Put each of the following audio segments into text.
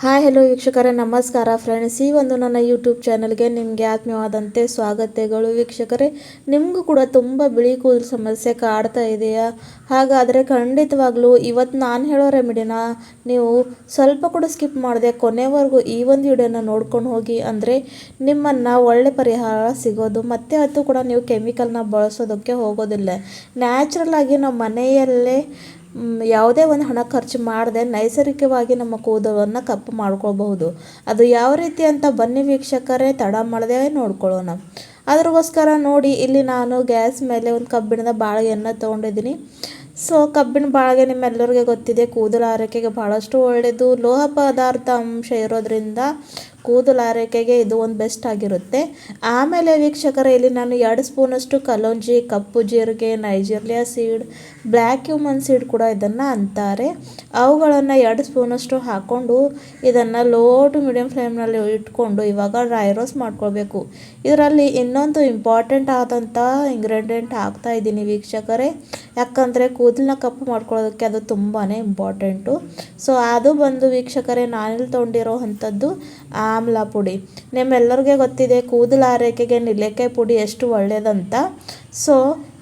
Hi hello ವೀಕ್ಷಕರೇ, ನಮಸ್ಕಾರ friends. ಈ ಒಂದು ನನ್ನ ಯೂಟ್ಯೂಬ್ ಚಾನಲ್ಗೆ ನಿಮಗೆ ಆತ್ಮೀಯವಾದಂತೆ ಸ್ವಾಗತಗಳು. ವೀಕ್ಷಕರೇ, ನಿಮಗೂ ಕೂಡ ತುಂಬ ಬಿಳಿ ಕೂದಲು ಸಮಸ್ಯೆ ಕಾಡ್ತಾ ಇದೆಯಾ? ಹಾಗಾದರೆ ಖಂಡಿತವಾಗ್ಲೂ ಇವತ್ತು ನಾನು ಹೇಳೋ ರೆಮಿಡಿನ ನೀವು ಸ್ವಲ್ಪ ಕೂಡ ಸ್ಕಿಪ್ ಮಾಡದೆ ಕೊನೆವರೆಗೂ ಈ ಒಂದು ವಿಡಿಯೋನ ನೋಡ್ಕೊಂಡು ಹೋಗಿ. ಅಂದರೆ ನಿಮ್ಮನ್ನು ಒಳ್ಳೆ ಪರಿಹಾರ ಸಿಗೋದು. ಮತ್ತು ಅದು ಕೂಡ ನೀವು ಕೆಮಿಕಲ್ನ ಬಳಸೋದಕ್ಕೆ ಹೋಗೋದಿಲ್ಲ. ನ್ಯಾಚುರಲ್ ಆಗಿ ನಮ್ಮ ಮನೆಯಲ್ಲೇ ಯಾವುದೇ ಒಂದು ಹಣ ಖರ್ಚು ಮಾಡದೆ ನೈಸರ್ಗಿಕವಾಗಿ ನಮ್ಮ ಕೂದಲನ್ನು ಕಪ್ಪು ಮಾಡ್ಕೊಳ್ಬಹುದು. ಅದು ಯಾವ ರೀತಿ ಅಂತ ಬನ್ನಿ ವೀಕ್ಷಕರೇ, ತಡ ಮಾಡದೆ ನೋಡ್ಕೊಳ್ಳೋಣ. ಅದಕ್ಕೋಸ್ಕರ ನೋಡಿ, ಇಲ್ಲಿ ನಾನು ಗ್ಯಾಸ್ ಮೇಲೆ ಒಂದು ಕಬ್ಬಿಣದ ಬಾಳಿಗೆಯನ್ನು ತೊಗೊಂಡಿದ್ದೀನಿ. ಸೊ ಕಬ್ಬಿಣ ಬಾಳಿಗೆ ನಿಮ್ಮೆಲ್ಲರಿಗೆ ಗೊತ್ತಿದೆ, ಕೂದಲು ಆರೈಕೆಗೆ ಭಾಳಷ್ಟು ಒಳ್ಳೆಯದು. ಲೋಹ ಪದಾರ್ಥ ಅಂಶ ಇರೋದ್ರಿಂದ ಕೂದಲು ಆರೈಕೆಗೆ ಇದು ಒಂದು ಬೆಸ್ಟ್ ಆಗಿರುತ್ತೆ. ಆಮೇಲೆ ವೀಕ್ಷಕರೇ, ಇಲ್ಲಿ ನಾನು 2 ಸ್ಪೂನಷ್ಟು ಕಲೋಂಜಿ, ಕಪ್ಪು ಜೀರಿಗೆ, ನೈಜೀರಿಯಾ ಸೀಡ್, ಬ್ಲ್ಯಾಕ್ ಕ್ಯೂಮನ್ ಸೀಡ್ ಕೂಡ ಇದನ್ನು ಅಂತಾರೆ. ಅವುಗಳನ್ನು 2 ಸ್ಪೂನಷ್ಟು ಹಾಕ್ಕೊಂಡು ಇದನ್ನು ಲೋ ಟು ಮೀಡಿಯಮ್ ಫ್ಲೇಮ್ನಲ್ಲಿ ಇಟ್ಕೊಂಡು ಇವಾಗ ಡ್ರೈ ರೋಸ್ಟ್ ಮಾಡ್ಕೊಳ್ಬೇಕು. ಇದರಲ್ಲಿ ಇನ್ನೊಂದು ಇಂಪಾರ್ಟೆಂಟ್ ಆದಂಥ ಇಂಗ್ರೀಡಿಯೆಂಟ್ ಹಾಕ್ತಾ ಇದ್ದೀನಿ ವೀಕ್ಷಕರೇ, ಯಾಕಂದರೆ ಕೂದಲನ್ನ ಕಪ್ಪು ಮಾಡ್ಕೊಳ್ಳೋದಕ್ಕೆ ಅದು ತುಂಬಾ ಇಂಪಾರ್ಟೆಂಟು. ಸೊ ಅದು ಬಂದು ವೀಕ್ಷಕರೇ, ನಾನಿಲ್ಲಿ ತೊಗೊಂಡಿರೋ ಅಂಥದ್ದು ಆಮ್ಲ ಪುಡಿ. ನಿಮ್ಮೆಲ್ಲರಿಗೆ ಗೊತ್ತಿದೆ ಕೂದಲು ಆರೈಕೆಗೆ ನೆಲ್ಲಿಕಾಯಿ ಪುಡಿ ಎಷ್ಟು ಒಳ್ಳೆಯದಂತ. ಸೊ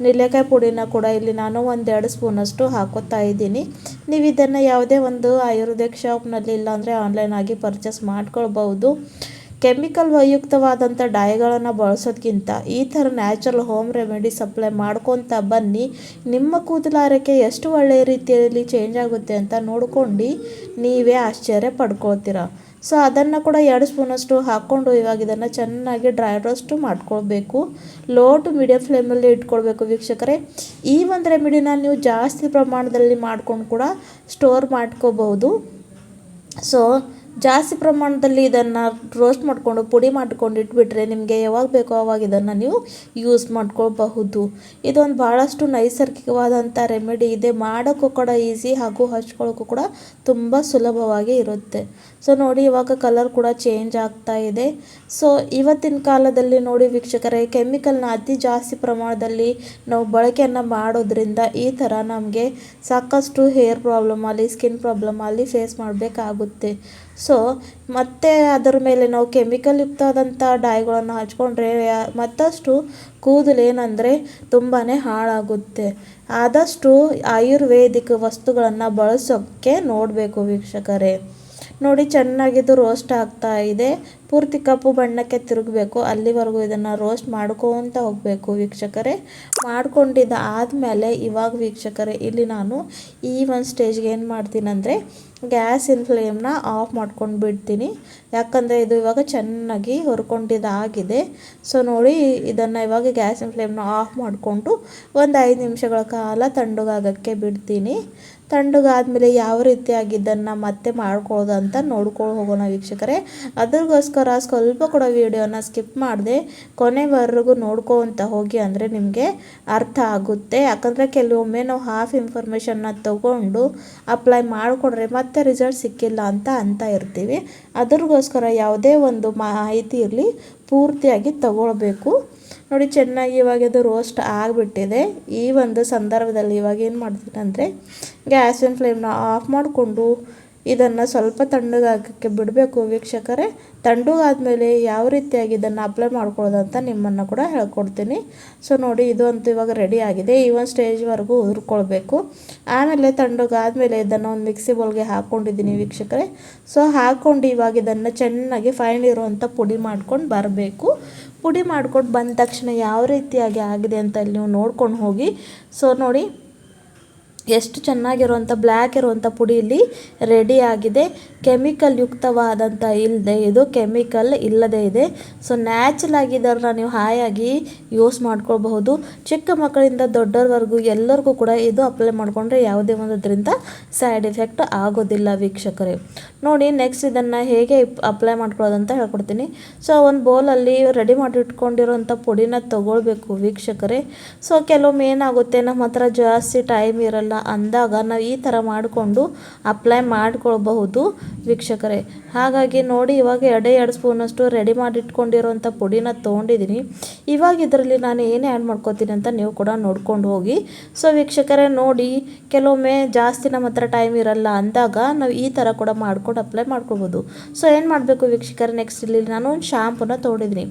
ನೆಲ್ಲಿಕಾಯಿ ಪುಡಿನ ಕೂಡ ಇಲ್ಲಿ ನಾನು 1-2 ಸ್ಪೂನಷ್ಟು ಹಾಕೋತಾ ಇದ್ದೀನಿ. ನೀವು ಇದನ್ನು ಯಾವುದೇ ಒಂದು ಆಯುರ್ವೇದಿಕ್ ಶಾಪ್ನಲ್ಲಿ ಇಲ್ಲಾಂದರೆ ಆನ್ಲೈನಾಗಿ ಪರ್ಚೇಸ್ ಮಾಡ್ಕೊಳ್ಬಹುದು. ಕೆಮಿಕಲ್ ಯುಕ್ತವಾದಂಥ ಡೈಗಳನ್ನು ಬಳಸೋದಕ್ಕಿಂತ ಈ ಥರ ನ್ಯಾಚುರಲ್ ಹೋಮ್ ರೆಮಿಡಿ ಸಪ್ಲೈ ಮಾಡ್ಕೊತ ಬನ್ನಿ. ನಿಮ್ಮ ಕೂದಲು ಆರೈಕೆ ಎಷ್ಟು ಒಳ್ಳೆಯ ರೀತಿಯಲ್ಲಿ ಚೇಂಜ್ ಆಗುತ್ತೆ ಅಂತ ನೋಡ್ಕೊಂಡು ನೀವೇ ಆಶ್ಚರ್ಯ ಪಡ್ಕೊಳ್ತೀರ. ಸೊ ಅದನ್ನು ಕೂಡ 2 ಸ್ಪೂನಷ್ಟು ಹಾಕ್ಕೊಂಡು ಇವಾಗ ಇದನ್ನು ಚೆನ್ನಾಗಿ ಡ್ರೈ ರೋಸ್ಟ್ ಮಾಡ್ಕೊಳ್ಬೇಕು. ಲೋ ಟು ಮೀಡಿಯಮ್ ಫ್ಲೇಮಲ್ಲಿ ಇಟ್ಕೊಳ್ಬೇಕು ವೀಕ್ಷಕರೇ. ಈ ಒಂದು ರೆಮಿಡಿನ ನೀವು ಜಾಸ್ತಿ ಪ್ರಮಾಣದಲ್ಲಿ ಮಾಡ್ಕೊಂಡು ಕೂಡ ಸ್ಟೋರ್ ಮಾಡ್ಕೋಬಹುದು. ಸೊ ಜಾಸ್ತಿ ಪ್ರಮಾಣದಲ್ಲಿ ಇದನ್ನು ರೋಸ್ಟ್ ಮಾಡಿಕೊಂಡು ಪುಡಿ ಮಾಡ್ಕೊಂಡು ಇಟ್ಬಿಟ್ರೆ ನಿಮಗೆ ಯಾವಾಗ ಬೇಕೋ ಆವಾಗ ಇದನ್ನು ನೀವು ಯೂಸ್ ಮಾಡ್ಕೊಳ್ಬಹುದು. ಇದೊಂದು ಭಾಳಷ್ಟು ನೈಸರ್ಗಿಕವಾದಂಥ ರೆಮಿಡಿ ಇದೆ. ಮಾಡೋಕ್ಕೂ ಕೂಡ ಈಸಿ ಹಾಗೂ ಹಚ್ಕೊಳ್ಳೋಕ್ಕೂ ಕೂಡ ತುಂಬ ಸುಲಭವಾಗಿ ಇರುತ್ತೆ. ಸೊ ನೋಡಿ, ಇವಾಗ ಕಲರ್ ಕೂಡ ಚೇಂಜ್ ಆಗ್ತಾ ಇದೆ. ಸೊ ಇವತ್ತಿನ ಕಾಲದಲ್ಲಿ ನೋಡಿ ವೀಕ್ಷಕರೇ, ಕೆಮಿಕಲ್ನ ಅತಿ ಜಾಸ್ತಿ ಪ್ರಮಾಣದಲ್ಲಿ ನಾವು ಬಳಕೆಯನ್ನು ಮಾಡೋದ್ರಿಂದ ಈ ಥರ ನಮಗೆ ಸಾಕಷ್ಟು ಹೇರ್ ಪ್ರಾಬ್ಲಮ್ ಆಗಲಿ, ಸ್ಕಿನ್ ಪ್ರಾಬ್ಲಮ್ ಆಗಲಿ ಫೇಸ್ ಮಾಡಬೇಕಾಗುತ್ತೆ. ಸೊ ಮತ್ತು ಅದರ ಮೇಲೆ ನಾವು ಕೆಮಿಕಲ್ ಯುಕ್ತವಾದಂಥ ಡೈಗಳನ್ನು ಹಚ್ಕೊಂಡ್ರೆ ಮತ್ತಷ್ಟು ಕೂದಲು ಏನಂದರೆ ತುಂಬಾ ಹಾಳಾಗುತ್ತೆ. ಆದಷ್ಟು ಆಯುರ್ವೇದಿಕ್ ವಸ್ತುಗಳನ್ನು ಬಳಸೋಕ್ಕೆ ನೋಡಬೇಕು ವೀಕ್ಷಕರೇ. ನೋಡಿ, ಚೆನ್ನಾಗಿದ್ದು ರೋಸ್ಟ್ ಆಗ್ತಾ ಇದೆ. ಪೂರ್ತಿ ಕಪ್ಪು ಬಣ್ಣಕ್ಕೆ ತಿರುಗಬೇಕು, ಅಲ್ಲಿವರೆಗೂ ಇದನ್ನು ರೋಸ್ಟ್ ಮಾಡ್ಕೊತ ಹೋಗಬೇಕು ವೀಕ್ಷಕರೇ. ಮಾಡ್ಕೊಂಡಿದ್ದ ಆದಮೇಲೆ ಇವಾಗ ವೀಕ್ಷಕರೇ, ಇಲ್ಲಿ ನಾನು ಈ ಒಂದು ಸ್ಟೇಜ್ಗೆ ಏನು ಮಾಡ್ತೀನಿ ಅಂದರೆ ಗ್ಯಾಸಿನ ಫ್ಲೇಮ್ನ ಆಫ್ ಮಾಡ್ಕೊಂಡು ಬಿಡ್ತೀನಿ. ಯಾಕಂದರೆ ಇದು ಇವಾಗ ಚೆನ್ನಾಗಿ ಹುರ್ಕೊಂಡಿದ್ದಾಗಿದೆ. ಸೊ ನೋಡಿ, ಇದನ್ನು ಇವಾಗ ಗ್ಯಾಸಿನ ಫ್ಲೇಮ್ನ ಆಫ್ ಮಾಡಿಕೊಂಡು ಒಂದು 5 ನಿಮಿಷಗಳ ಕಾಲ ತಣ್ಣಗಾಗೋಕ್ಕೆ ಬಿಡ್ತೀನಿ. ತಣ್ಣಗಾದ್ಮೇಲೆ ಯಾವ ರೀತಿಯಾಗಿ ಇದನ್ನು ಮತ್ತೆ ಮಾಡ್ಕೊಳ್ಳೋದು ಅಂತ ನೋಡ್ಕೊಂಡು ಹೋಗೋಣ ವೀಕ್ಷಕರೇ. ಅದ್ರಗೋಸ್ಕರ ಸ್ವಲ್ಪ ಕೂಡ ವಿಡಿಯೋನ ಸ್ಕಿಪ್ ಮಾಡದೆ ಕೊನೆವರೆಗೂ ನೋಡ್ಕೊತ ಹೋಗಿ, ಅಂದರೆ ನಿಮಗೆ ಅರ್ಥ ಆಗುತ್ತೆ. ಯಾಕಂದರೆ ಕೆಲವೊಮ್ಮೆ ನಾವು ಹಾಫ್ ಇನ್ಫಾರ್ಮೇಷನ್ನ ತಗೊಂಡು ಅಪ್ಲೈ ಮಾಡಿಕೊಂಡ್ರೆ ಮತ್ತೆ ರಿಸಲ್ಟ್ ಸಿಕ್ಕಿಲ್ಲ ಅಂತ ಇರ್ತೀವಿ. ಅದ್ರಗೋಸ್ಕರ ಯಾವುದೇ ಒಂದು ಮಾಹಿತಿ ಇರಲಿ ಪೂರ್ತಿಯಾಗಿ ತಗೊಳ್ಬೇಕು. ನೋಡಿ, ಚೆನ್ನಾಗಿ ಇವಾಗ ಇದು ರೋಸ್ಟ್ ಆಗಿಬಿಟ್ಟಿದೆ. ಈ ಒಂದು ಸಂದರ್ಭದಲ್ಲಿ ಇವಾಗ ಏನು ಮಾಡ್ತೀನಿ ಅಂದರೆ ಗ್ಯಾಸಿನ ಫ್ಲೇಮ್ನ ಆಫ್ ಮಾಡಿಕೊಂಡು ಇದನ್ನು ಸ್ವಲ್ಪ ತಣ್ಣಗಾಗೋಕ್ಕೆ ಬಿಡಬೇಕು ವೀಕ್ಷಕರೇ. ತಣ್ಣಗಾದ್ಮೇಲೆ ಯಾವ ರೀತಿಯಾಗಿ ಇದನ್ನು ಅಪ್ಲೈ ಮಾಡ್ಕೊಳ್ಳೋದು ಅಂತ ನಿಮ್ಮನ್ನು ಕೂಡ ಹೇಳ್ಕೊಡ್ತೀನಿ. ಸೊ ನೋಡಿ, ಇದು ಅಂತೂ ಇವಾಗ ರೆಡಿ ಆಗಿದೆ. ಈ ಒಂದು ಸ್ಟೇಜ್ವರೆಗೂ ಹುರ್ಕೊಳ್ಬೇಕು. ಆಮೇಲೆ ತಣ್ಣಗಾದ್ಮೇಲೆ ಇದನ್ನು ಒಂದು ಮಿಕ್ಸಿ ಬೌಲ್ಗೆ ಹಾಕ್ಕೊಂಡಿದ್ದೀನಿ ವೀಕ್ಷಕರೇ. ಸೊ ಹಾಕ್ಕೊಂಡು ಇವಾಗ ಇದನ್ನು ಚೆನ್ನಾಗಿ ಫೈನ್ ಇರುವಂಥ ಪುಡಿ ಮಾಡ್ಕೊಂಡು ಬರಬೇಕು. ಪುಡಿ ಮಾಡ್ಕೊಂಡು ಬಂದ ತಕ್ಷಣ ಯಾವ ರೀತಿಯಾಗಿ ಆಗಿದೆ ಅಂತ ಇಲ್ಲಿ ನೀವು ನೋಡ್ಕೊಂಡು ಹೋಗಿ. ಸೊ ನೋಡಿ, ಎಷ್ಟು ಚೆನ್ನಾಗಿರುವಂಥ ಬ್ಲ್ಯಾಕ್ ಇರುವಂಥ ಪುಡಿ ಇಲ್ಲಿ ರೆಡಿ ಆಗಿದೆ. ಕೆಮಿಕಲ್ ಯುಕ್ತವಾದಂಥ ಇಲ್ಲದೆ, ಇದು ಕೆಮಿಕಲ್ ಇಲ್ಲದೇ ಇದೆ. ಸೊ ನ್ಯಾಚುರಲ್ ಆಗಿ ಇದನ್ನು ನೀವು ಹಾಯಾಗಿ ಯೂಸ್ ಮಾಡ್ಕೊಳ್ಬಹುದು. ಚಿಕ್ಕ ಮಕ್ಕಳಿಂದ ದೊಡ್ಡವರೆಗೂ ಎಲ್ಲರಿಗೂ ಕೂಡ ಇದು ಅಪ್ಲೈ ಮಾಡಿಕೊಂಡ್ರೆ ಯಾವುದೇ ಒಂದರಿಂದ ಸೈಡ್ ಎಫೆಕ್ಟ್ ಆಗೋದಿಲ್ಲ ವೀಕ್ಷಕರೇ. ನೋಡಿ, ನೆಕ್ಸ್ಟ್ ಇದನ್ನು ಹೇಗೆ ಅಪ್ಲೈ ಮಾಡ್ಕೊಳ್ಳೋದು ಅಂತ ಹೇಳ್ಕೊಡ್ತೀನಿ. ಸೊ ಒಂದು ಬೌಲಲ್ಲಿ ರೆಡಿ ಮಾಡಿ ಇಟ್ಕೊಂಡಿರೋಂಥ ಪುಡಿನ ತೊಗೊಳ್ಬೇಕು ವೀಕ್ಷಕರೇ. ಸೊ ಕೆಲವೊಮ್ಮೆ ಏನಾಗುತ್ತೆ, ನಮ್ಮ ಹತ್ರ ಜಾಸ್ತಿ ಟೈಮ್ ಇರಲ್ಲ, ಅಂದಾಗ ನಾವು ಈ ಥರ ಮಾಡಿಕೊಂಡು ಅಪ್ಲೈ ಮಾಡ್ಕೊಳ್ಬಹುದು ವೀಕ್ಷಕರೇ. ಹಾಗಾಗಿ ನೋಡಿ, ಇವಾಗ 2 ಸ್ಪೂನಷ್ಟು ರೆಡಿ ಮಾಡಿಟ್ಕೊಂಡಿರೋಂಥ ಪುಡಿನ ತೊಗೊಂಡಿದ್ದೀನಿ. ಇವಾಗ ಇದರಲ್ಲಿ ನಾನು ಏನು ಆ್ಯಡ್ ಮಾಡ್ಕೋತೀನಿ ಅಂತ ನೀವು ಕೂಡ ನೋಡ್ಕೊಂಡು ಹೋಗಿ. ಸೊ ವೀಕ್ಷಕರೇ ನೋಡಿ, ಕೆಲವೊಮ್ಮೆ ಜಾಸ್ತಿ ನಮ್ಮ ಹತ್ರ ಟೈಮ್ ಇರಲ್ಲ ಅಂದಾಗ ನಾವು ಈ ಥರ ಕೂಡ ಮಾಡ್ಕೊಂಡು ಅಪ್ಲೈ ಮಾಡ್ಕೊಳ್ಬೋದು. ಸೊ ಏನು ಮಾಡಬೇಕು ವೀಕ್ಷಕರೇ, ನೆಕ್ಸ್ಟ್ ಇಲ್ಲಿ ನಾನು ಒಂದು ಶಾಂಪೂನ ತೊಗೊಂಡಿದ್ದೀನಿ.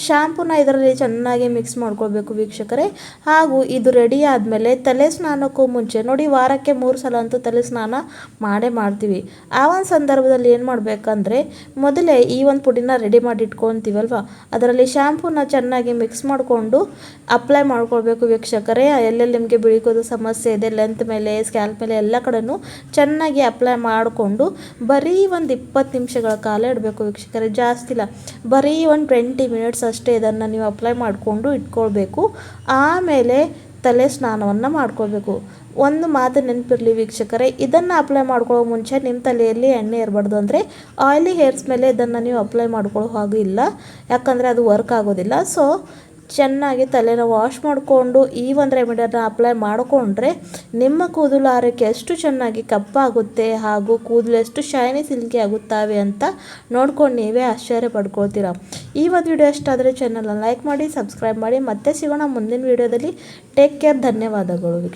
ಶಾಂಪೂನ ಇದರಲ್ಲಿ ಚೆನ್ನಾಗಿ ಮಿಕ್ಸ್ ಮಾಡ್ಕೊಳ್ಬೇಕು ವೀಕ್ಷಕರೇ. ಹಾಗೂ ಇದು ರೆಡಿ ಆದಮೇಲೆ ತಲೆ ಸ್ನಾನಕ್ಕೂ ಮುಂಚೆ ನೋಡಿ, ವಾರಕ್ಕೆ 3 ಸಲ ಅಂತೂ ತಲೆ ಸ್ನಾನ ಮಾಡೇ ಮಾಡ್ತೀವಿ. ಆ ಒಂದು ಸಂದರ್ಭದಲ್ಲಿ ಏನು ಮಾಡಬೇಕಂದ್ರೆ, ಮೊದಲೇ ಈ ಒಂದು ಪುಡಿನ ರೆಡಿ ಮಾಡಿ ಇಟ್ಕೊತೀವಲ್ವ, ಅದರಲ್ಲಿ ಶಾಂಪೂನ ಚೆನ್ನಾಗಿ ಮಿಕ್ಸ್ ಮಾಡಿಕೊಂಡು ಅಪ್ಲೈ ಮಾಡ್ಕೊಳ್ಬೇಕು ವೀಕ್ಷಕರೇ. ಎಲ್ಲೆಲ್ಲಿ ನಿಮಗೆ ಬಿಳಿ ಕೂದಲು ಸಮಸ್ಯೆ ಇದೆ, ಲೆಂತ್ ಮೇಲೆ, ಸ್ಕ್ಯಾಲ್ಪ್ ಮೇಲೆ ಎಲ್ಲ ಕಡೆನೂ ಚೆನ್ನಾಗಿ ಅಪ್ಲೈ ಮಾಡಿಕೊಂಡು ಬರೀ ಒಂದು 20 ನಿಮಿಷಗಳ ಕಾಲ ಇಡಬೇಕು ವೀಕ್ಷಕರೇ. ಜಾಸ್ತಿ ಇಲ್ಲ, ಬರೀ ಒಂದು 20 ಮಿನಿಟ್ಸ್ ಅಷ್ಟೇ ಇದನ್ನು ನೀವು ಅಪ್ಲೈ ಮಾಡಿಕೊಂಡು ಇಟ್ಕೊಳ್ಬೇಕು. ಆಮೇಲೆ ತಲೆ ಸ್ನಾನವನ್ನು ಮಾಡ್ಕೊಳ್ಬೇಕು. ಒಂದು ಮಾತು ನೆನಪಿರಲಿ ವೀಕ್ಷಕರೇ, ಇದನ್ನು ಅಪ್ಲೈ ಮಾಡ್ಕೊಳ್ಳೋ ಮುಂಚೆ ನಿಮ್ಮ ತಲೆಯಲ್ಲಿ ಎಣ್ಣೆ ಇರಬಾರ್ದು. ಅಂದರೆ ಆಯಿಲಿ ಹೇರ್ಸ್ ಮೇಲೆ ಇದನ್ನು ನೀವು ಅಪ್ಲೈ ಮಾಡ್ಕೊಳ್ಳೋ ಹಾಗೆ ಇಲ್ಲ, ಯಾಕಂದರೆ ಅದು ವರ್ಕ್ ಆಗೋದಿಲ್ಲ. ಸೊ ಚೆನ್ನಾಗಿ ತಲೆನ ವಾಶ್ ಮಾಡಿಕೊಂಡು ಈ ಒಂದು ರೆಮಿಡಿಯನ್ನು ಅಪ್ಲೈ ಮಾಡಿಕೊಂಡ್ರೆ ನಿಮ್ಮ ಕೂದಲು ಆರೈಕೆ ಎಷ್ಟು ಚೆನ್ನಾಗಿ ಕಪ್ಪಾಗುತ್ತೆ, ಹಾಗೂ ಕೂದಲು ಎಷ್ಟು ಶೈನಿ ಸಿಲ್ಕಿ ಆಗುತ್ತವೆ ಅಂತ ನೋಡ್ಕೊಂಡು ನೀವೇ ಆಶ್ಚರ್ಯ ಪಡ್ಕೊಳ್ತೀರಾ. ಈ ಒಂದು ವಿಡಿಯೋ ಇಷ್ಟ ಆದರೆ ಚಾನಲ್ನ ಲೈಕ್ ಮಾಡಿ, ಸಬ್ಸ್ಕ್ರೈಬ್ ಮಾಡಿ. ಮತ್ತೆ ಸಿಗೋಣ ಮುಂದಿನ ವಿಡಿಯೋದಲ್ಲಿ. Take care. ಧನ್ಯವಾದಗಳು ವೀಕ್ಷಕ.